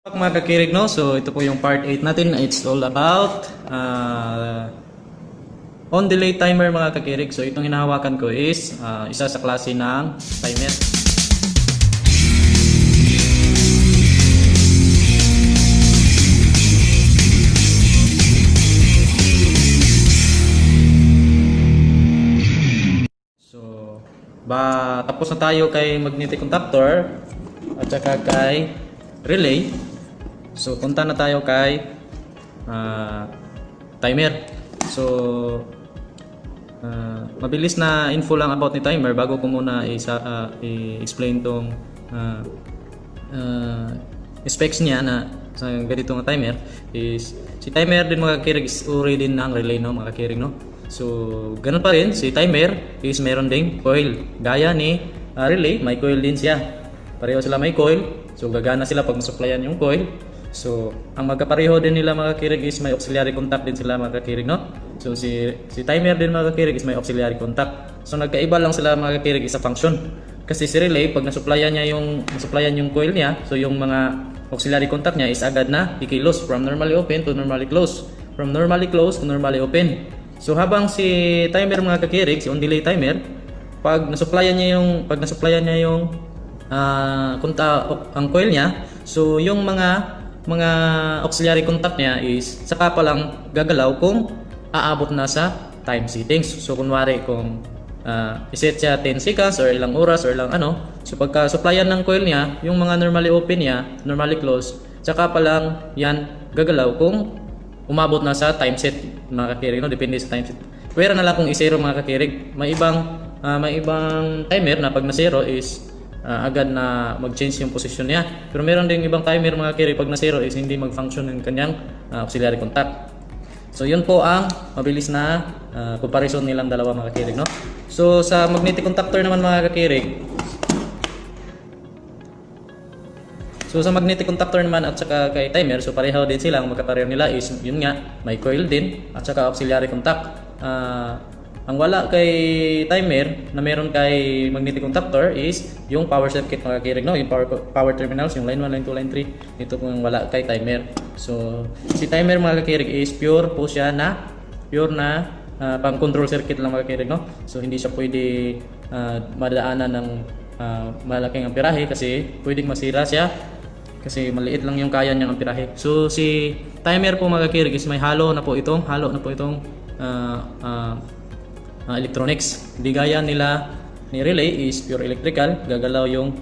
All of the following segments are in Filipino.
Mga kakirig, no? So ito po yung part 8 natin. It's all about on delay timer, mga kakirig. So itong hinahawakan ko is isa sa klase ng timer. So tapos na tayo kay magnetic contactor at saka kay relay. So punta na tayo kay timer. So mabilis na info lang about ni timer bago ko muna i-explain tong specs niya na sa ganitong timer is si timer din mga kakirig is uri din ng relay, no, mga kakirig, no. So ganun pa rin, si timer is meron ding coil gaya ni relay, may coil din siya, pareho sila may coil. So gagana sila pag masuplayan yung coil. So ang magkapareho din nila mga kakirig is may auxiliary contact din sila mga kakirig, no. So si timer din mga kakirig is may auxiliary contact. So nagkaiba lang sila mga kakirig sa function. Kasi si relay pag nasuplayan yung coil niya, so yung mga auxiliary contact niya is agad na kikilos from normally open to normally close, from normally close to normally open. So habang si timer mga kakirig, si on delay timer, pag nasuplayan niya yung ang coil niya, so yung mga auxiliary contact niya is saka pa lang gagalaw kung aabot na sa time settings. So kunwari kung iset siya 10 seconds or ilang oras or ilang ano, so pagka supplyan ng coil niya, yung mga normally open niya, normally close, saka pa lang yan gagalaw kung umabot na sa time set mga kakirig, no, depende sa time set. Pwera na lang kung i-zero mga kakirig. May ibang timer na pag na-zero is agad na mag-change yung position niya. Pero meron ding ibang timer mga kakirig pag na-zero is hindi mag-function yung kanyang auxiliary contact. So yun po ang mabilis na comparison nilang dalawa mga kakirig, no. So sa magnetic contactor naman mga kakirig, so sa magnetic contactor naman at saka kay timer, so pareho din sila. Ang magkapareho nila is yun nga, may coil din at saka auxiliary contact. Ang wala kay timer na meron kay magnetic contactor is yung power circuit mga kakirig, no, yung power terminals, yung line 1, line 2, line 3. Ito po yung wala kay timer. So si timer mga kakirig is pure na pang control circuit lang mga kakirig, no. So hindi siya pwede madaanan ng malaking amperahe kasi pwedeng masira siya kasi maliit lang yung kaya niyang amperahe. So si timer po mga kakirig is may halo na po itong electronics. Di gaya nila ni relay is pure electrical, gagalaw yung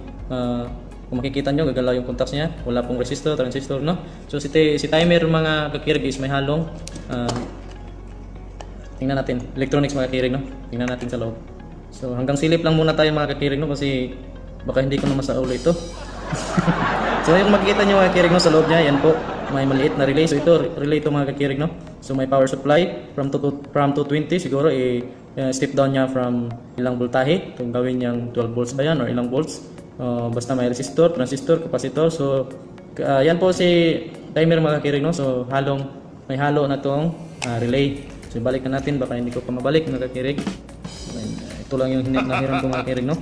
kung makikita nyo, gagalaw yung contacts niya, wala pong resistor, transistor, no. So si timer mga kakirig is may halong tingnan natin, electronics mga kakirig, no. Tingnan natin sa loob. So hanggang silip lang muna tayo mga kakirig, no, kasi baka hindi ko na masaulo ito. So yung makikita nyo mga kakirig, no, sa loob niya, yan po, may maliit na relay. So ito, relay ito mga kakirig, no. So may power supply from 220 siguro, step down niya from ilang voltahe, kung gawin niyang 12 volts ba yan or ilang volts. Basta may resistor, transistor, capacitor. So yan po si timer mga kakirig, no. So may halo na tong relay. So balik na natin, baka hindi ko pa mabalik mga kakirig. Ito lang yung nahiram ko mga kakirig, no.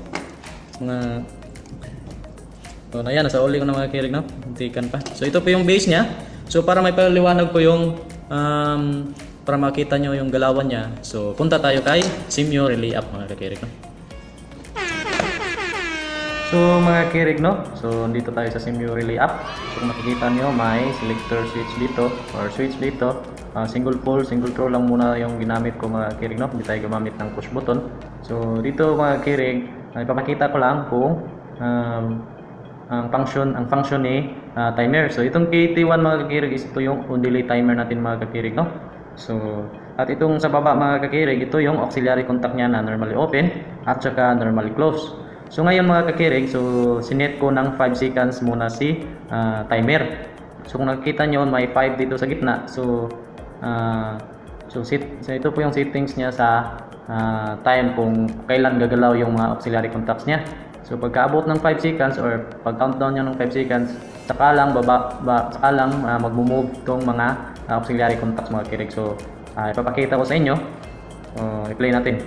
So ayan, nasa uli ko na mga kakirig, no. Hintikan pa. So ito po yung base niya. So para may paliwanag ko yung para makita nyo yung galawan niya, so punta tayo kay Simyo Relay App mga kakirig, no. So mga kakirig, no, so dito tayo sa Simyo Relay App. So kung makikita nyo, may selector switch dito or switch dito. Single pole, single throw lang muna yung ginamit ko mga kakirig, no. Hindi tayo gumamit ng push button. So dito mga kakirig, ipapakita ko lang kung ang function ni timer. So itong KT1 mga kakirig is ito yung on delay timer natin mga kakirig, no. So at itong sa baba mga kakirig, ito yung auxiliary contact niya na normally open at saka normally close. So ngayon mga kakirig, so sinet ko ng 5 seconds muna si timer. So kung nakikita nyo, may 5 dito sa gitna. So ito po yung settings niya sa time kung kailan gagalaw yung mga auxiliary contacts niya. So pagkaabot ng 5 seconds or pag countdown niya ng 5 seconds, saka lang magmo-move tong mga auxiliary contacts mga kakirig. So ipapakita ko sa inyo. I-play natin.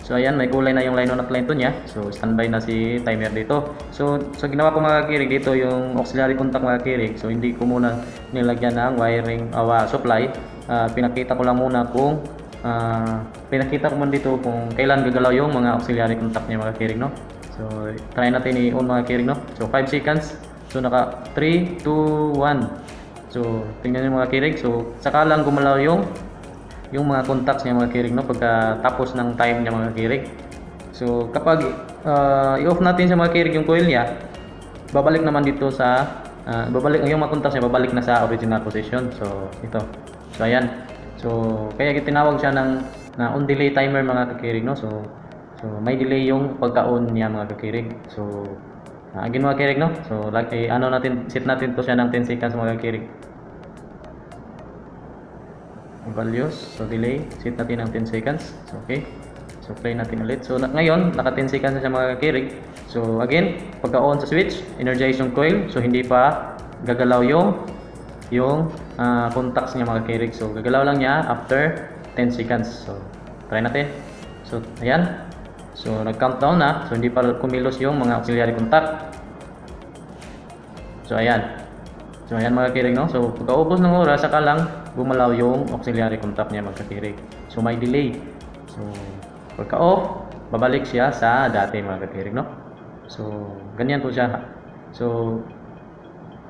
So ayan, may kulay na yung line 1 at line 2 niya. So standby na si timer dito. So ginawa ko mga kakirig dito yung auxiliary contact mga kakirig. So hindi ko muna nilagyan ng wiring supply. Pinakita ko lang muna kung pinakita ko muna dito kung kailan gagalaw yung mga auxiliary contact niya mga kakirig, no. So try natin i-on mga kakirig, no. So 5 seconds. So naka 3, 2, 1. So tingnan niyo mga kakirig. So saka lang gumalaw yung mga contacts niya mga kakirig, no, pagkatapos ng time niya mga kakirig. So kapag i-off natin sa mga kakirig yung coil niya, babalik naman dito sa babalik yung mga contacts niya, babalik na sa original position. So ito. So ayan. So kaya tinawag siya ng on delay timer mga kakirig, no. So may delay yung pagka-on niya mga kakirig. So again mga kakirig, no. So like set natin to siya ng 10 seconds mga kakirig. Values, so delay, set natin ng 10 seconds. So okay, so play natin ulit. So ngayon naka 10 seconds na siya mga kakirig. So again, pagka on sa switch, energize yung coil. So hindi pa gagalaw yung contacts niya mga kakirig. So gagalaw lang niya after 10 seconds. So try natin. So ayan, so nag countdown na. So hindi pa kumilos yung mga auxiliary contact. So ayan, mga kakirig, no. So pagkaubos ng oras, saka lang gumalaw yung auxiliary contact niya mga kakirig. So may delay. So pagka off, babalik siya sa dati mga kakirig, no. So ganyan po siya. So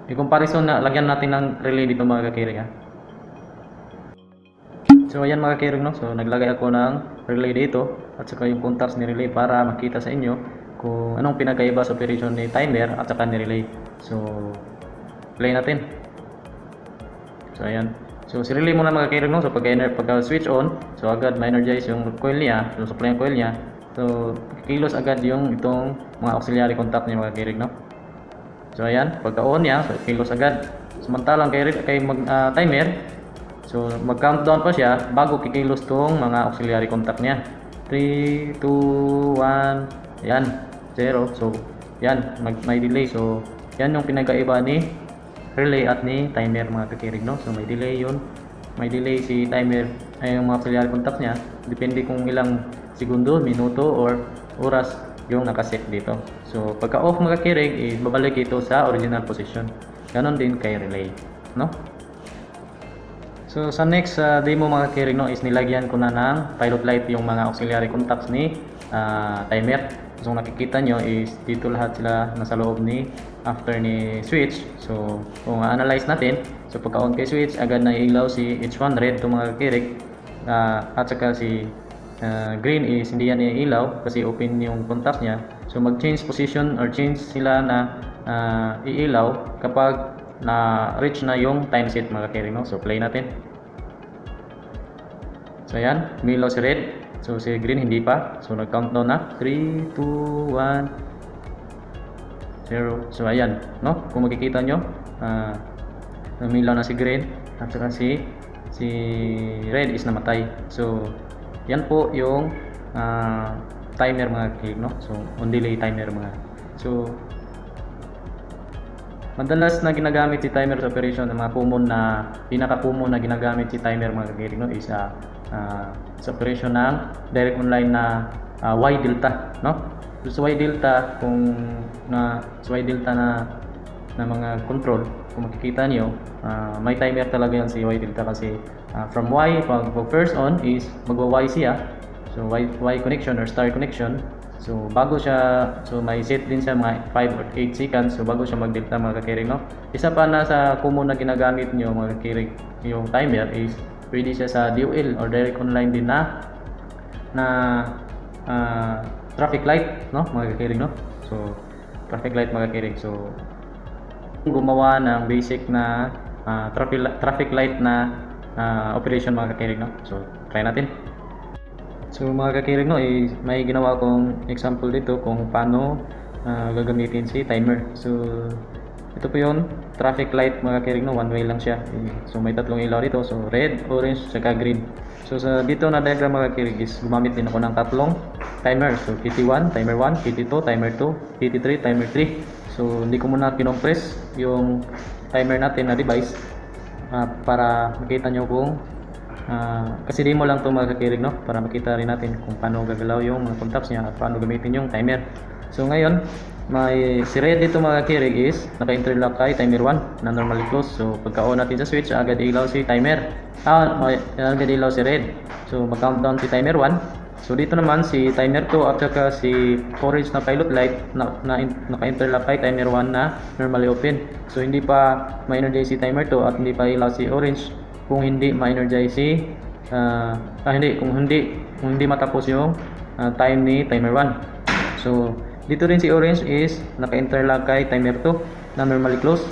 i-comparison na lagyan natin ng relay dito mga kakirig, ha. So ayan mga kakirig, no. So naglagay ako ng relay dito at saka yung contacts ni relay para makita sa inyo kung anong pinagkaiba sa operation ni timer at saka ni relay. So play natin. So ayan. So si relay muna mga kakirig, no. So pagka switch on, so agad ma-energize yung coil niya, yung supply ng coil niya. So kilos agad yung itong mga auxiliary contact niya mga kakirig, no. So ayan, pagka on niya, so kilos agad. Samantalang kay timer, so mag-countdown pa siya bago kikilos tong mga auxiliary contact niya. 3, 2, 1, ayan, 0. So yan, may delay. So yan yung pinagkaiba ni relay at ni timer mga kakirig, no. So may delay yun, may delay si timer ay yung mga auxiliary contacts niya, depende kung ilang segundo, minuto or oras yung nakaset dito. So pagka off mga kakirig, babalik ito sa original position. Ganon din kay relay, no. So sa next demo mga kakirig, no, is nilagyan ko na ng pilot light yung mga auxiliary contacts ni timer. So nakikita nyo is dito lahat sila nasa loob ni after ni switch. So kung analyze natin, so pagka on kay switch, agad na ilaw si H1 red to mga kakirig, at saka si green is hindi yan ilaw kasi open yung contacts niya. So mag change position or change sila na iilaw kapag na reach na yung time set mga kakirig, no. So play natin. So ayan, umilaw si red. So si green hindi pa. So nag-countdown na. 3, 2, 1, 0. So ayan, no? Kung makikita nyo, umilaw na si green at saka si red is namatay. So yan po yung timer mga kakirig, no? So on delay timer mga. So madalas na ginagamit si timer sa operation ng mga common na pinaka-common na ginagamit si timer mga kakirig, no, is sa operation ng direct online na Y delta, no. So sa Y delta, sa Y delta na mga control, kung makikita niyo, may timer talaga yan si Y delta kasi from Y, pag first on is magwa-Y siya. So Y connection or star connection. So bago siya, so may set din siya mga 5 or 8 seconds, so bago siya mag-delta mga kakirig, no. Isa pa na sa common na ginagamit niyo mga kakirig yung timer is pwede siya sa DOL or direct online din na traffic light, no mga kakirig, no. So traffic light mga kakirig. So gumawa ng basic na traffic light na operation mga kakirig, no. So try natin. So mga kakirig, no, may ginawa kong example dito kung paano gagamitin si timer. So ito po yun, traffic light mga kakirig, no, one way lang siya. So may tatlong ilaw dito, so red, orange, saka green. So sa dito na diagram mga kakirig is gumamit din ako ng tatlong timer. So PT1, timer 1, PT2, timer 2, PT3, timer 3. So hindi ko muna kinompress yung timer natin na device para makita nyo kung Kasi demo lang ito mga kakirig, no? Para makita rin natin kung paano gagalaw yung mga contacts niya at paano gamitin yung timer. So ngayon, may si red dito mga kakirig is naka-interlock kay timer 1 na normally close. So pagka-on natin sa switch, agad ilaw si timer. Agad ilaw si red. So mag-countdown si timer 1. So dito naman si timer 2 at saka si orange na pilot light naka-interlock kay timer 1 na normally open. So hindi pa ma-energize si timer 2 at hindi pa ilaw si orange kung hindi ma-energize si kung hindi matapos yung time ni timer 1. So dito rin si orange is naka-interlock kay timer 2 na normally close.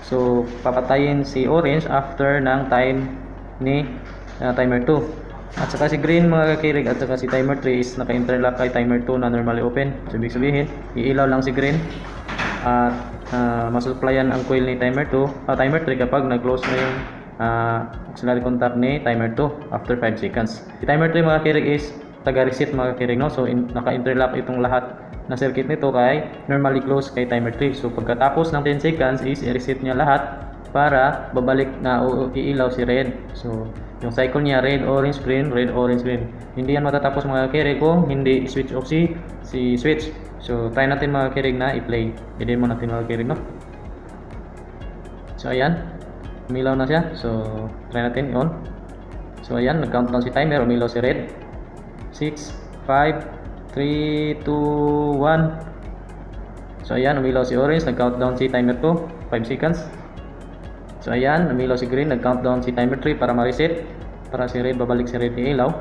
So papatayin si orange after ng time ni timer 2. At saka si green mga kakirig at saka si timer 3 is naka-interlock kay timer 2 na normally open. So ibig sabihin, iilaw lang si green at masupplyan ang coil ni timer 3 kapag nag-close na yung auxiliary contact ni timer 2 after 5 seconds. Si timer 3 mga kakirig is taga-reset mga kakirig, no? So naka-interlock itong lahat na circuit nito kay normally close kay timer 3. So pagkatapos ng 10 seconds is i-reset niya lahat para babalik na iilaw si red. So yung cycle niya red, orange, green, red, orange, green. Hindi yan matatapos mga kakirig kung hindi switch off si switch. So try natin mga kakirig na i-play. Pwede mo natin mga kakirig, no? So ayan, umilaw na siya. So try natin on. So ayan, nag-countdown si timer, umilaw si red. 6, 5, 3, 2, 1. So ayan, umilaw si orange, nag-countdown si timer 2, 5 seconds. So ayan, umilaw si green, nag-countdown si timer 3 para ma-reset. Para si red, babalik si red ilaw.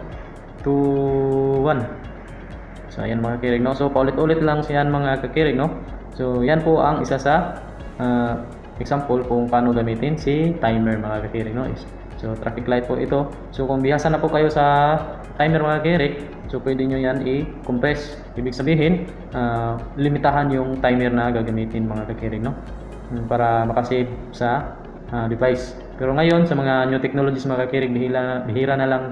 2, 1. So ayan mga kakirig, no? So paulit-ulit lang siyan mga kakirig, no? So yan po ang isa sa example kung paano gamitin si timer mga kakirig, no? So traffic light po ito. So kung bihasa na po kayo sa timer mga kakirig, so pwede nyo yan i-compress. Ibig sabihin, limitahan yung timer na gagamitin mga kakirig, no? Para makasave sa device. Pero ngayon sa mga new technologies mga kakirig, bihira na lang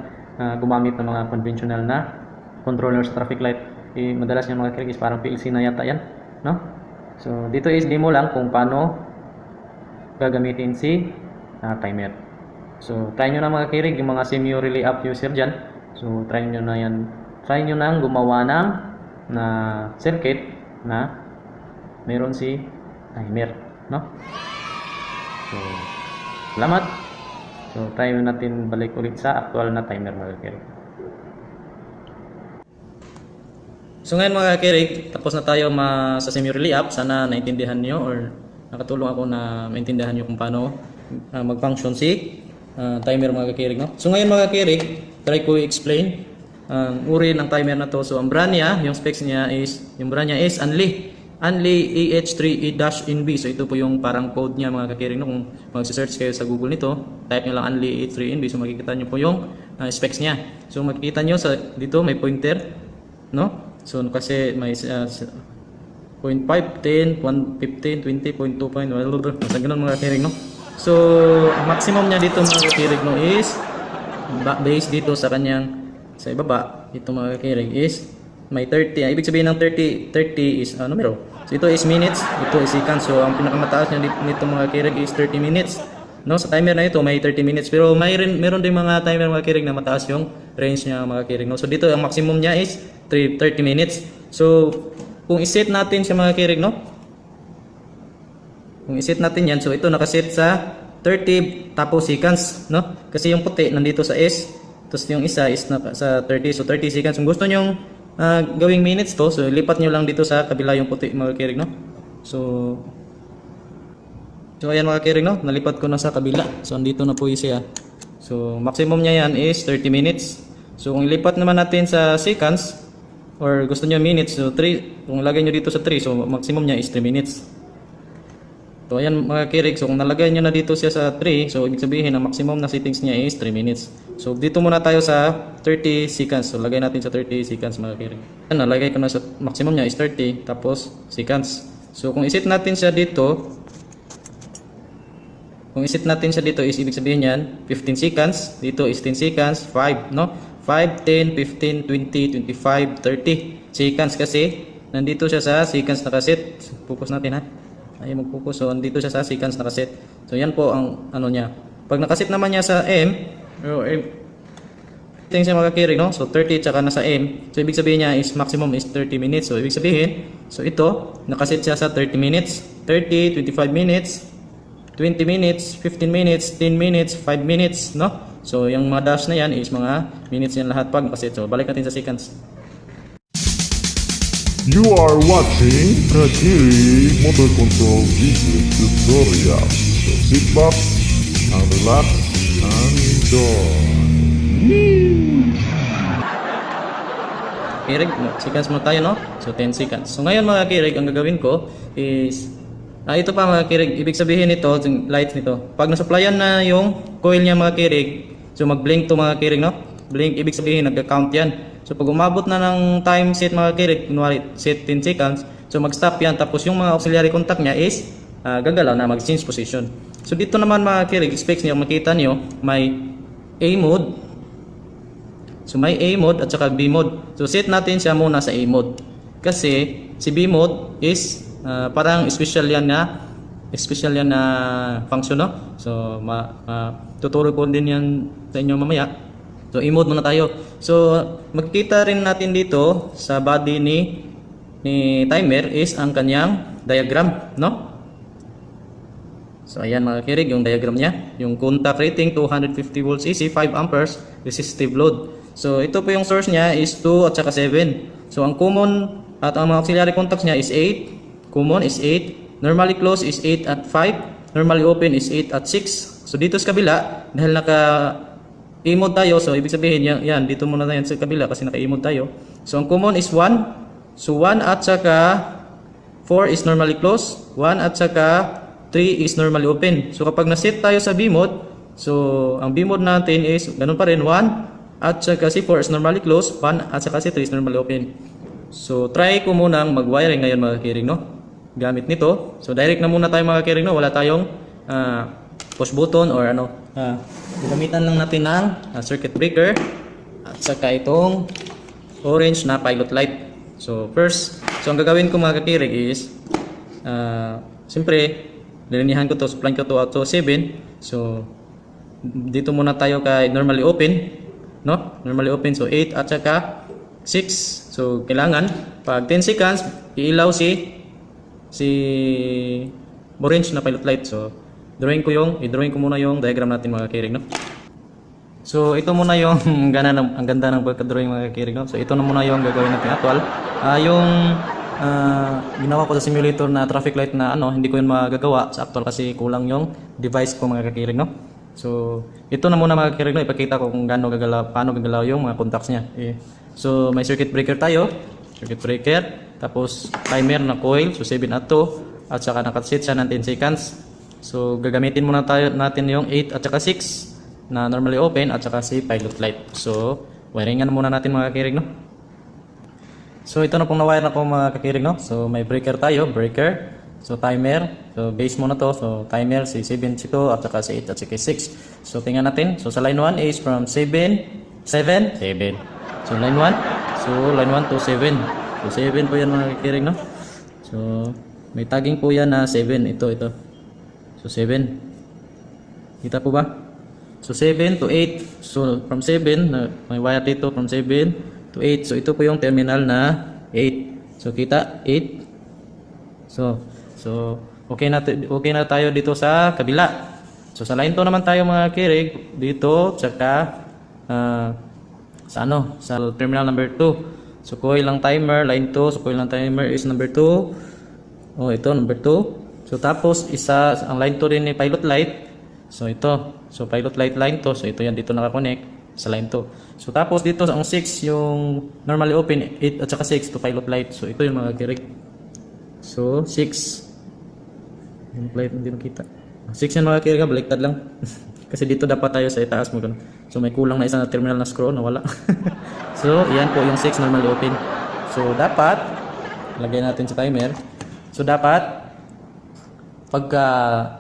gumamit ng mga conventional na controller sa traffic light. Madalas yung mga kakirig is parang PLC na yata yan, no? So dito is demo lang kung paano gagamitin si timer. So try nyo na mga kakirig, yung mga semi relay app user dyan. So try nyo na yan. Try nyo nang gumawa ng circuit na meron si timer, no? So, salamat. So, try natin balik ulit sa actual na timer mga kakirig. So, ngayon mga kakirig, tapos na tayo sa semi-relay app. Sana naintindihan nyo or nakatulong ako na maintindihan nyo kung paano mag-function si timer mga kakirig, no? So, ngayon mga kakirig, try ko i-explain uri ng timer na to. So, ang brand niya, yung specs niya is, yung brand niya is Anli AH3E-NB. So ito po yung parang code niya mga kakirig, no? Kung mag-search kayo sa Google nito, type nyo lang Anli AH3E-NB. So makikita nyo po yung specs niya. So makikita nyo dito may pointer, no? So kasi may 0.5, 10, 1, 15, 20, 0.2, basta ganun mga kakirig, no? So ang maximum niya dito mga kakirig, no, is based dito sa kanyang sa ibaba, ito mga kakirig is may 30. Ibig sabihin ng 30 is numero. So ito is minutes, ito is seconds. So ang pinakamataas niya nito mga kakirig is 30 minutes. No, sa timer na ito may 30 minutes. Pero meron din mga timer mga kakirig na mataas yung range niya mga kakirig, no. So dito ang maximum niya is 30 minutes. So kung i-set natin siya mga kakirig, no. Kung i-set natin yan, so ito nakaset sa 30 tapos seconds, no. Kasi yung puti nandito sa S, tapos yung isa is sa 30. So 30 seconds. Kung gusto niyo gawing minutes to, so lipat nyo lang dito sa kabila yung puti mga kakirig, no. So ayan mga kakirig, no, nalipat ko na sa kabila. So andito na po yung siya. So maximum niya yan is 30 minutes. So kung ilipat naman natin sa seconds or gusto nyo minutes, so 3, kung lagay nyo dito sa 3, so maximum niya is 3 minutes. So ayan mga kakirig, so kung nalagay nyo na dito siya sa 3, so ibig sabihin ang maximum na settings niya is 3 minutes. So dito muna tayo sa 30 seconds. So lagay natin sa 30 seconds mga kakirig. Ayan, nalagay ko na sa maximum niya is 30 tapos seconds. So kung iset natin siya dito, is ibig sabihin yan 15 seconds, dito is 10 seconds, 5, no? 5, 10, 15, 20, 25, 30 seconds kasi nandito siya sa seconds nakaset. Focus natin ha. Ay mag-focus. So andito siya sa seconds nakaset. So yan po ang ano niya. Pag nakaset naman niya sa M, Tingnan siya mga kakirig, no? So 30 tsaka nasa M. So ibig sabihin niya is maximum is 30 minutes. So ibig sabihin, so ito, nakaset siya sa 30 minutes, 30, 25 minutes, 20 minutes, 15 minutes, 10 minutes, 5 minutes, no? So yung mga dash na yan is mga minutes yan lahat pag nakaset. So balik natin sa seconds. You are watching Kakiri Motor Control Video Tutorial. So sit back and relax and enjoy. Kirig, seconds muna tayo, no? So 10 seconds. So ngayon mga kirig, ang gagawin ko is ito pa mga kirig, ibig sabihin nito, yung lights nito. Pag nasupplyan na yung coil niya mga kirig, so mag-blink to mga kirig, no? Blink, ibig sabihin nagka-count yan. So pag umabot na ng time set mga kirig, kunwari set 10 seconds, so mag-stop yan. Tapos yung mga auxiliary contact niya is gagalaw na mag-change position. So dito naman mga kirig, specs niyo, makita niyo, may A mode. So may A mode at saka B mode. So set natin siya muna sa A mode. Kasi si B mode is parang special yan na function, no? So tuturo ko din yan sa inyo mamaya. So A mode muna tayo. So magkikita rin natin dito sa body ni timer is ang kanyang diagram, no? So ayan mga kirig, yung diagram niya, yung contact rating 250 volts AC, 5 amperes resistive load. So ito po yung source niya is 2 at saka 7. So ang common at ang mga auxiliary contacts niya is 8. Common is 8. Normally closed is 8 at 5. Normally open is 8 at 6. So dito sa kabila, dahil naka A-mode tayo, so ibig sabihin yan dito muna tayo sa kabila kasi naka A-mode tayo. So ang common is 1. So 1 at saka 4 is normally closed. 1 at saka 3 is normally open. So kapag na-set tayo sa B-mode, so ang B-mode natin is ganun pa rin, 1 at saka si 4 is normally closed, 1 at saka si 3 is normally open. So try ko munang mag-wiring ngayon mga kiring, no? Gamit nito. So direct na muna tayo mga kiring, no? Wala tayong push button or ano. Gagamitan lang natin ng circuit breaker at saka itong orange na pilot light. So first, so ang gagawin ko mga kiring is siyempre lilinihan ko to, supply ko to auto 7. So dito muna tayo kay normally open, no? Normally open, so 8 at saka 6. So kailangan pag 10 seconds iilaw si orange na pilot light. So i-drawing ko muna yung diagram natin mga kirig, no? So ito muna yung ang ganda ng pagka-drawing mga kirig, no? So ito na muna yung gagawin natin actual. Ginawa ko sa simulator na traffic light na hindi ko yun magagawa sa actual kasi kulang yung device ko mga kakirig, no? So ito na muna mga kakirig, no? Ipakita ko kung paano gagalaw yung mga contacts niya. So may circuit breaker tayo, circuit breaker, tapos timer na coil, so 7 at 2, at saka nakaset siya ng 10 seconds. So gagamitin muna natin yung 8 at saka 6 na normally open at saka si pilot light. So wiringan muna natin mga kakirig, no? So ito na pong na-wire na po mga kakirig, no? So may breaker tayo, breaker. So timer, so base muna to. So timer si 7, si 2 at saka si 8 at saka 6. So tingnan natin. So sa line 1 is from 7. So line 1. So line 1 to 7. So 7 po yan mga kakirig, no? So may tagging po yan na 7. Ito. So 7. Kita po ba? So 7 to 8. So from 7, may wire dito from 7 to 8. So ito po yung terminal na 8. So kita 8. So okay na tayo dito sa kabila. So sa line 2 naman tayo mga kirig dito tsaka sa terminal number 2. So coil ng timer line 2. So coil ng timer is number 2. Oh ito number 2. So tapos ang line 2 rin ni pilot light. So ito. So pilot light line 2. So ito yan dito nakakonect sa line 2. So tapos dito ang 6 yung normally open 8 at saka 6 to pilot light. So ito yung mga kirig. So 6 yung light hindi nakita. 6 yan mga kirig, baliktad lang. Kasi dito dapat tayo sa itaas mo ganun. So may kulang na isa na terminal na screw na wala. So yan po yung 6 normally open. So dapat lagay natin sa timer. So dapat pagka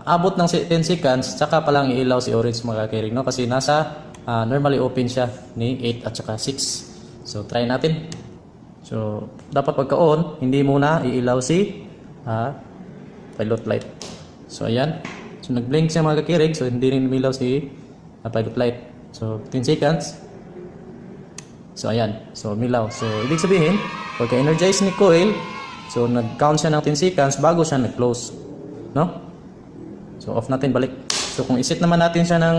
abot ng 10 seconds saka pa lang iilaw si orange mga kirig, no? Kasi nasa normally open siya ni 8 at saka 6. So try natin. So dapat pagka on hindi muna iilaw si pilot light. So ayan. So nag-blink siya mga kakirig. So hindi rin umilaw si pilot light. So 10 seconds. So ayan, so umilaw. So ibig sabihin, pagka-energize ni coil, so nag-count siya ng 10 seconds bago siya nag-close. No? So off natin, balik. So kung iset naman natin siya ng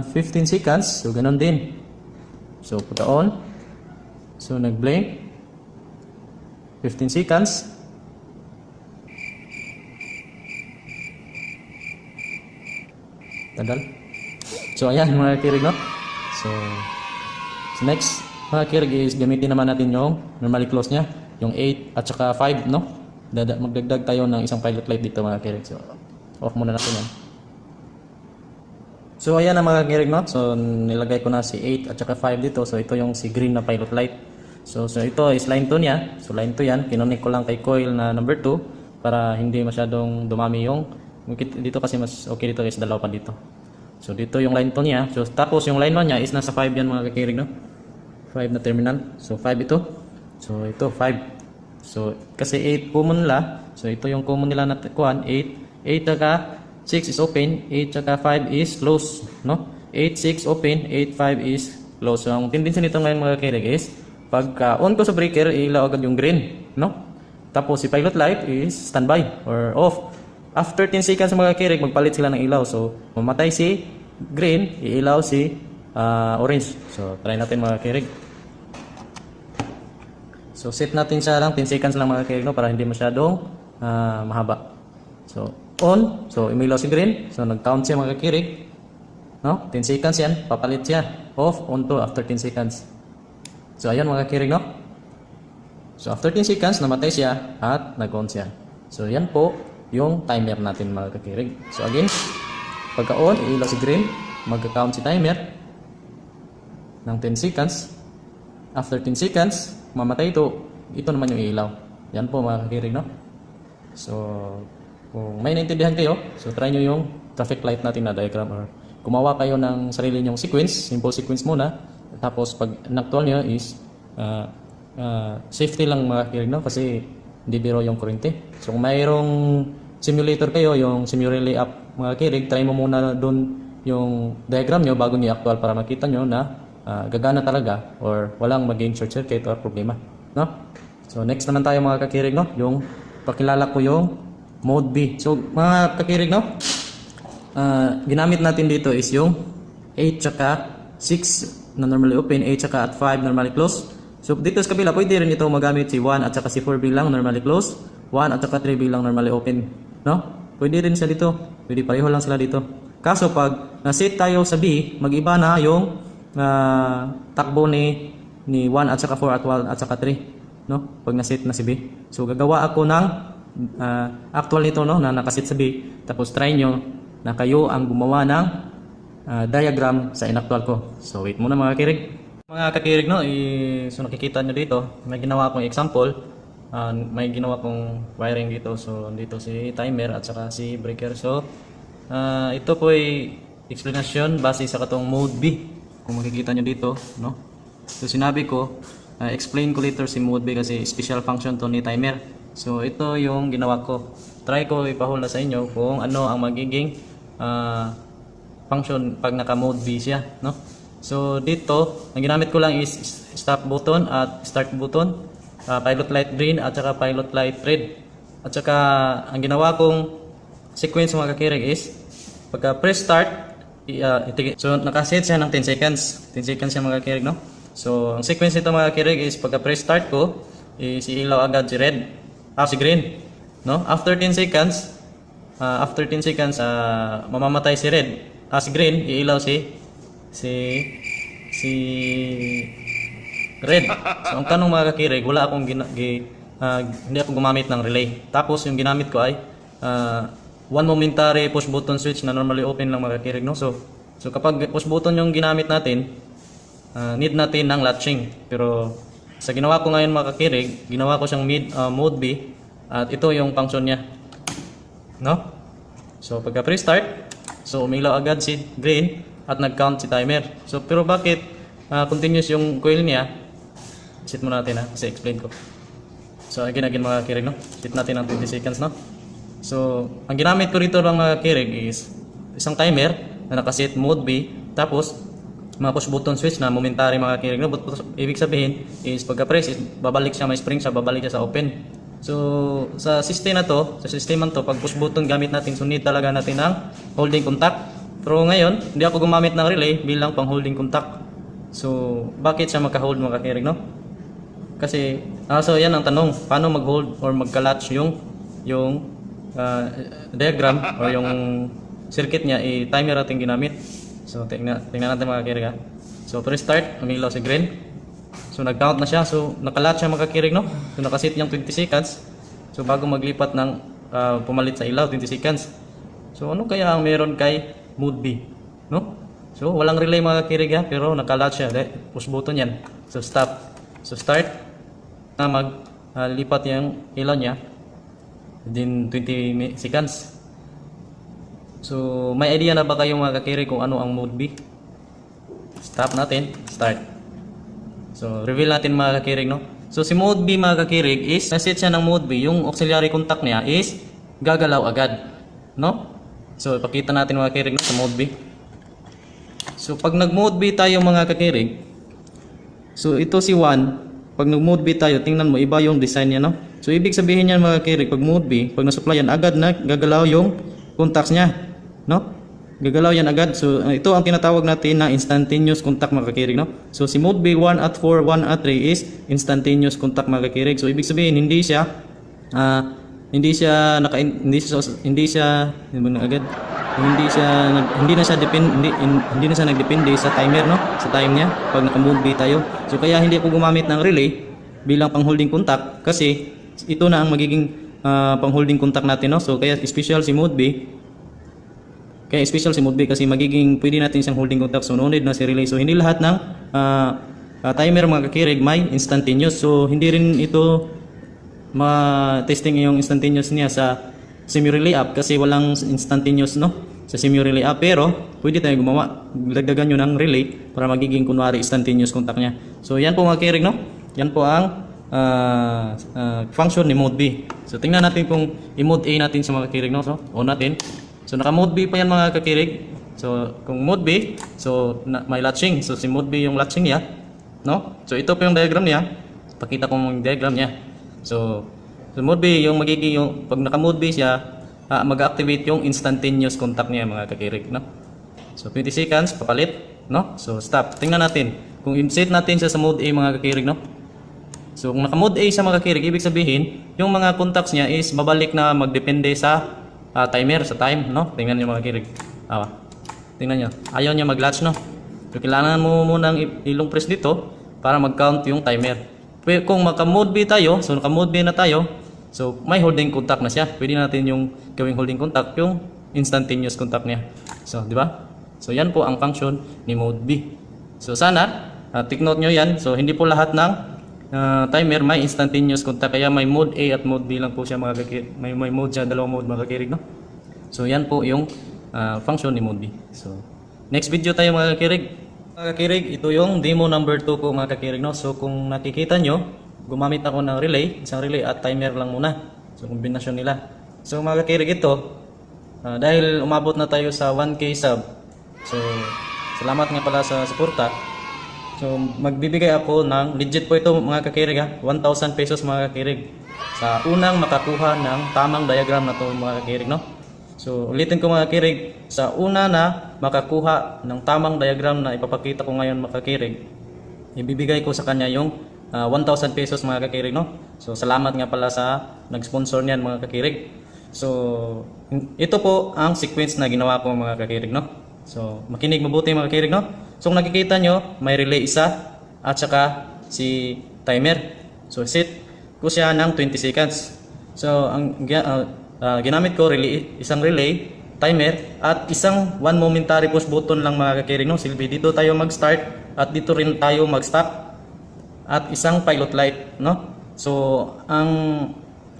15 seconds, so ganun din. So pagka on, so nag-blink, 15 seconds. Tagal. So ayan mga kirig, no? So next mga kirig is gamitin naman natin yung normally close niya, yung 8 at saka 5, no? Magdagdag tayo ng isang pilot light dito mga kirig. So off muna natin yan. So ayan ang mga kirig, no? So nilagay ko na si 8 at saka 5 dito. So ito yung si green na pilot light. So ito is line 2 niya. So line 2 yan. Kinonik ko lang kay coil na number 2 para hindi masyadong dumami yung dito, kasi mas okay dito is dalawa pa dito. So dito yung line 2 niya. So tapos yung line 1 niya is nasa 5 yan mga kakirig, no? 5 na terminal. So 5 ito. So ito 5. So kasi 8 common nila. So ito yung common nila na kuan, 8. 8 saka 6 is open, 8 saka 5 is close, no? 8 6 open, 8 5 is close. So ang tendency nito ngayon mga kakirig is pagka on ko sa breaker, ilaw agad yung green, no? Tapos si pilot light is standby or off. After 10 seconds mga kirig, magpalit sila ng ilaw. So, mamatay si green, iilaw si orange. So, try natin mga kirig. So, set natin siya lang 10 seconds lang mga kirig, no, para hindi masyadong mahaba. So, on. So, umilaw si green. So, nag-count siya mga kirig. No? 10 seconds yan. Papalit siya. Off, on to after 10 seconds. So, ayan mga kirig, no? So, after 10 seconds, namatay siya at nag-on siya. So, yan po yung timer natin mga kakirig. So again, pagka on, iilaw si green, mag-count si timer ng 10 seconds. After 10 seconds, mamatay ito. Ito naman yung ilaw. Yan po mga kakirig, no? So, kung may naintindihan kayo, so try nyo yung traffic light natin na diagram or gumawa kayo ng sarili nyong sequence, simple sequence muna. Tapos pag in-actual nyo is safety lang mga kakirig, no? Kasi hindi biro yung kurente. So kung mayroong simulator kayo, yung Simurelli app mga kirig, try mo muna doon yung diagram nyo bago ni-actual para makita nyo na gagana talaga or walang maging short circuit or problema, no? So next naman tayo mga kakirig, no? Yung pakilala ko yung mode B. So mga kakirig, no? Ginamit natin dito is yung 8 tsaka 6 na normally open, 8 tsaka at 5 normally close. So dito sa kabila, pwede rin ito magamit si 1 at saka si 4 bilang normally close, 1 at saka 3 bilang normally open, no? Pwede rin siya dito. Pwede pareho lang sila dito. Kaso pag na-set tayo sa B, mag-iba na yung takbo ni 1 at saka 4 at 1 at saka 3, no? Pag na-set na si B. So gagawa ako ng actual nito, no, na nakaset sa B. Tapos try nyo na kayo ang gumawa ng diagram sa inactual ko. So wait muna mga kirig. Mga kakirig, no, so nakikita nyo dito, may ginawa akong example. May ginawa kong wiring dito. So dito si timer at saka si breaker. So ito po ay explanation base sa katong mode B. Kung makikita nyo dito, no. So sinabi ko, explain ko later si mode B kasi special function to ni timer. So ito yung ginawa ko. Try ko ipahula sa inyo kung ano ang magiging function pag naka mode B siya, no. So dito, ang ginamit ko lang is stop button at start button, pilot light green at saka pilot light red. At saka ang ginawa kong sequence mga kakirig is pagka press start, so nakaset siya ng 10 seconds. 10 seconds siya mga kakirig, no? So ang sequence nito mga kakirig is pagka press start ko, is ilaw agad si red, si green, no? After 10 seconds, mamamatay si red. Si green, iilaw si red. So ang tanong mga kakirig, wala akong hindi ako gumamit ng relay. Tapos yung ginamit ko ay one momentary push button switch na normally open lang mga kakirig, no? So kapag push button yung ginamit natin, need natin ng latching. Pero sa ginawa ko ngayon mga kakirig, ginawa ko siyang mode B at ito yung function niya, no? So pagka pre-start, so umilaw agad si green at nag-count si timer. So pero bakit continuous yung coil niya? Set muna natin kasi explain ko. So again mga kirig, no? Set natin ng 20 seconds, no? So ang ginamit ko rito ng mga kirig is isang timer na nakaset mode B. Tapos mga push button switch na momentary mga kakirig, no? Ibig sabihin is pagka-press is babalik siya, may spring siya, babalik siya sa open. So sa system na to, sa sisteman to, pag push button gamit natin, so need talaga natin ang holding contact. Pero ngayon, hindi ako gumamit ng relay bilang pang holding contact. So bakit siya magka-hold mga kakirig, no? Kasi so yan ang tanong, paano mag-hold or magka-latch yung diagram or yung circuit niya, timer natin ginamit. So tingnan natin mga kakirig, ha. So pre-start, umilaw si green. So nag-count na siya. So nakalatch siya mga kakirig, no? So nakasit niyang 20 seconds. So bago maglipat ng pumalit sa ilaw 20 seconds. So ano kaya ang meron kay mode B, no? So walang relay mga kakirig, ha, pero nakalatch siya. Push button yan. So stop. So start na maglipat yung ilaw niya within 20 seconds. So, may idea na ba kayo mga kakirig kung ano ang mode B? Stop natin, start. So, reveal natin mga kakirig, no? So, si mode B mga kakirig is, naset siya ng mode B, yung auxiliary contact niya is gagalaw agad, no? So, ipakita natin mga kakirig, no, sa mode B. So, pag nag-mode B tayo mga kakirig, so ito si 1, pag nag-mode B tayo, tingnan mo, iba yung design niya, no? So, ibig sabihin yan mga kakirig, pag mode B, pag na-supplyan, agad na gagalaw yung contacts niya, no? Gagalaw yan agad. So ito ang tinatawag natin na instantaneous contact mga kakirig, no? So si mode B 1 at 4, 1 at 3 is instantaneous contact mga kakirig. So ibig sabihin hindi siya nagdepende sa timer, no? Sa time niya pag naka-mode B tayo. So kaya hindi ako gumamit ng relay bilang pang-holding contact kasi ito na ang magiging pang-holding contact natin, no? So kaya special si mode B. Kaya special si mode B kasi magiging pwede natin siyang holding contact. So no need na si relay. So hindi lahat ng timer mga kakirig may instantaneous. So hindi rin ito ma-testing yung instantaneous niya sa semi-relay app kasi walang instantaneous, no? Sa semi-relay app, pero pwede tayo gumawa. Dagdagan nyo ng relay para magiging kunwari instantaneous contact niya. So yan po mga kakirig, no? Yan po ang function ni mode B. So tingnan natin kung i-mode A natin sa mga kakirig, no? So on natin. So naka-mode B pa yan mga kakirig. So kung mode B, so may latching. So si mode B yung latching niya, no? So ito po yung diagram niya. Pakita ko yung diagram niya. So mode B yung magiging yung pag naka-mode B siya, mag-activate yung instantaneous contact niya mga kakirig, no? So 20 seconds papalit, no? So stop. Tingnan natin kung i-set natin siya sa mode A mga kakirig, no? So kung naka-mode A siya mga kakirig, ibig sabihin yung mga contacts niya is babalik na magdepende sa timer, sa time, no? Tingnan niyo mga kirig. Tingnan niyo. Ayaw niya mag-latch, no? So kailangan mo munang ilong press dito para mag-count yung timer. Pero kung maka-mode B tayo, so naka-mode B na tayo, so may holding contact na siya. Pwede natin yung gawing holding contact, yung instantaneous contact niya. So, di ba? So yan po ang function ni mode B. So sana, take note nyo yan. So hindi po lahat ng timer may instantaneous contact, kaya may mode A at mode B lang po siya mga kakirig. May mode siya, dalawang mode mga kakirig, no? So yan po yung function ni mode B. So next video tayo mga kakirig. Mga kakirig, ito yung demo number 2 po mga kakirig, no? So kung nakikita nyo, gumamit ako ng relay, isang relay at timer lang muna. So kombinasyon nila. So mga kakirig, ito dahil umabot na tayo sa 1K sub. So salamat nga pala sa suporta. So magbibigay ako ng legit po ito mga kakirig, 1,000 pesos mga kakirig sa unang makakuha ng tamang diagram na to mga kakirig, no? So ulitin ko mga kakirig, sa una na makakuha ng tamang diagram na ipapakita ko ngayon mga kakirig, ibibigay ko sa kanya yung 1,000 pesos mga kakirig, no? So salamat nga pala sa nag-sponsor niyan mga kakirig. So ito po ang sequence na ginawa ko mga kakirig, no? So makinig mabuti mga kakirig, no? So kung nakikita nyo, may relay isa at saka si timer. So set ko siya ng 20 seconds. So ang ginamit ko isang relay, timer at isang one momentary push button lang mga kakirig, no? Silbi dito tayo mag-start at dito rin tayo mag-stop at isang pilot light, no? So ang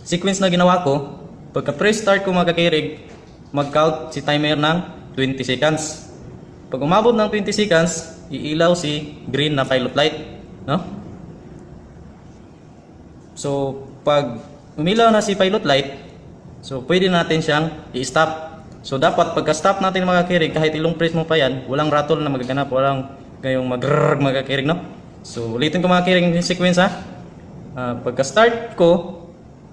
sequence na ginawa ko, pagka press start ko mga kakirig, mag-count si timer ng 20 seconds. Pag umabot ng 20 seconds, iilaw si green na pilot light, no? So, pag umilaw na si pilot light, so pwede natin siyang i-stop. So, dapat pagka-stop natin mga kakirig, kahit ilong press mo pa yan, walang rattle na magaganap, walang kayong mag-rrrr mga kakirig, no? So ulitin ko mga kakirig yung sequence ha. Pagka-start ko,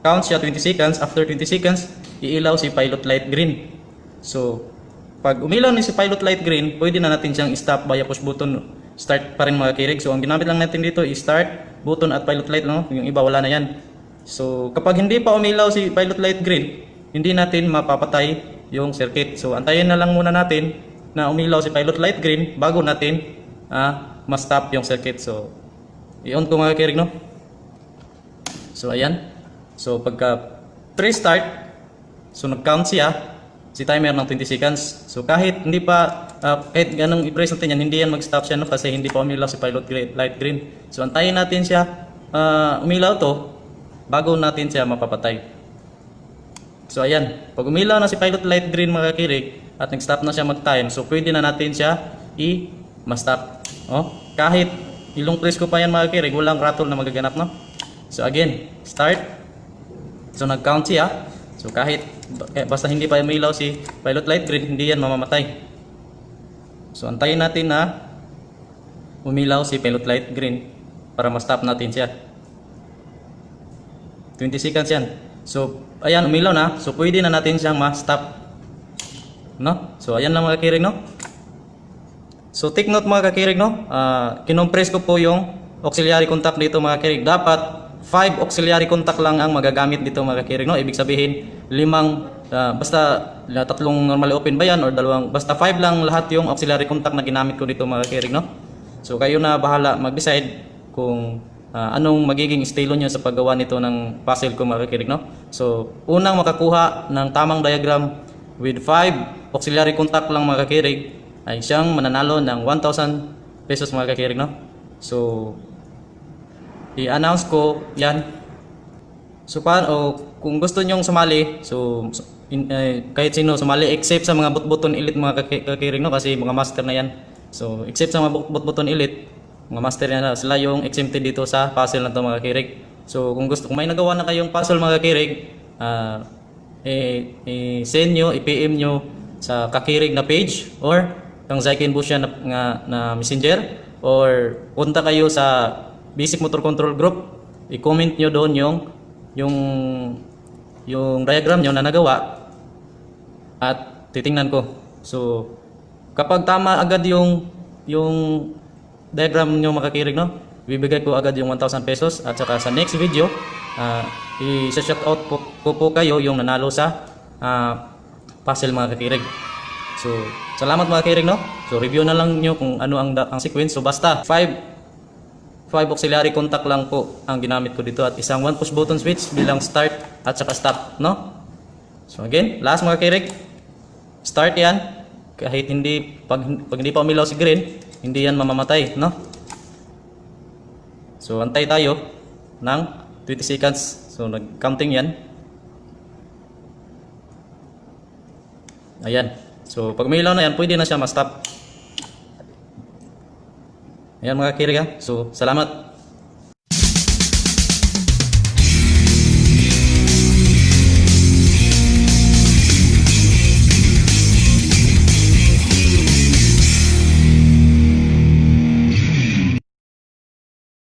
count siya 20 seconds. After 20 seconds, iilaw si pilot light green. So, pag umilaw ni si pilot light green, pwede na natin siyang stop via push button. Start pa rin mga kirig. So, ang ginamit lang natin dito is start, button at pilot light. No? Yung iba wala na yan. So, kapag hindi pa umilaw si pilot light green, hindi natin mapapatay yung circuit. So, antayin na lang muna natin na umilaw si pilot light green bago natin ma-stop yung circuit. So, i-on ko mga kirig, no? So, ayan. So, pagka pre-start, so nag-count siya, si timer ng 20 seconds. So, kahit hindi pa, kahit ganong i-press natin yan, hindi yan mag-stop siya, no? Kasi hindi pa umilaw si pilot light green. So, antayin natin siya, umilaw to, bago natin siya mapapatay. So, ayan. Pag umilaw na si pilot light green mga kirig, at nag-stop na siya mag-time, so pwede na natin siya i-stop. Oh, kahit ilong press ko pa yan mga kirig, walang rattle na magaganap, no? So, again, start. So nag-count siya. So kahit basta hindi pa umilaw si pilot light green, hindi yan mamamatay. So antayin natin na umilaw si pilot light green para ma-stop natin siya. 20 seconds yan. So ayan, umilaw na. So pwede na natin siyang ma-stop. No? So ayan lang mga kakirig, no? So take note mga kakirig, no? Kinompress ko po yung auxiliary contact dito mga kakirig. Dapat 5 auxiliary contact lang ang magagamit dito mga kakirig, no? Ibig sabihin, 5, basta tatlong normally open ba yan or dalawang, basta 5 lang lahat yung auxiliary contact na ginamit ko dito mga kakirig, no? So kayo na bahala mag-decide kung anong magiging estilo nyo sa paggawa nito ng puzzle ko mga kakirig, no? So unang makakuha ng tamang diagram with 5 auxiliary contact lang mga kakirig ay siyang mananalo ng 1,000 pesos mga kakirig, no? So i-announce ko yan. So kung gusto nyong sumali, so kahit sino sumali except sa mga button elite mga kakirig, no? Kasi mga master na yan. So except sa mga button elite, mga master na sila yung exempted dito sa puzzle na to mga kakirig. So kung may nagawa na kayong puzzle mga kakirig, send nyo, i-PM nyo sa kakirig na page or kang Zyken Busya na messenger, or punta kayo sa Basic Motor Control Group, i-comment nyo doon yung diagram nyo na nagawa at titingnan ko. So kapag tama agad yung diagram nyo makakirig, no? Ibibigay ko agad yung 1,000 pesos at saka sa next video i-shout out po kayo yung nanalo sa puzzle mga kakirig. So salamat mga kakirig, no? So review na lang nyo kung ano ang sequence. So basta 5 auxiliary contact lang po ang ginamit ko dito at isang 1 push button switch bilang start at saka stop, no? So again, last mga kakirig, start yan. Kahit pag hindi pa umilaw si green, hindi yan mamamatay, no? So antay tayo ng 20 seconds. So nag-counting yan. Ayan. So pag umilaw na yan, pwede na siya ma-stop. Ayan mga kakirig, ha. So salamat.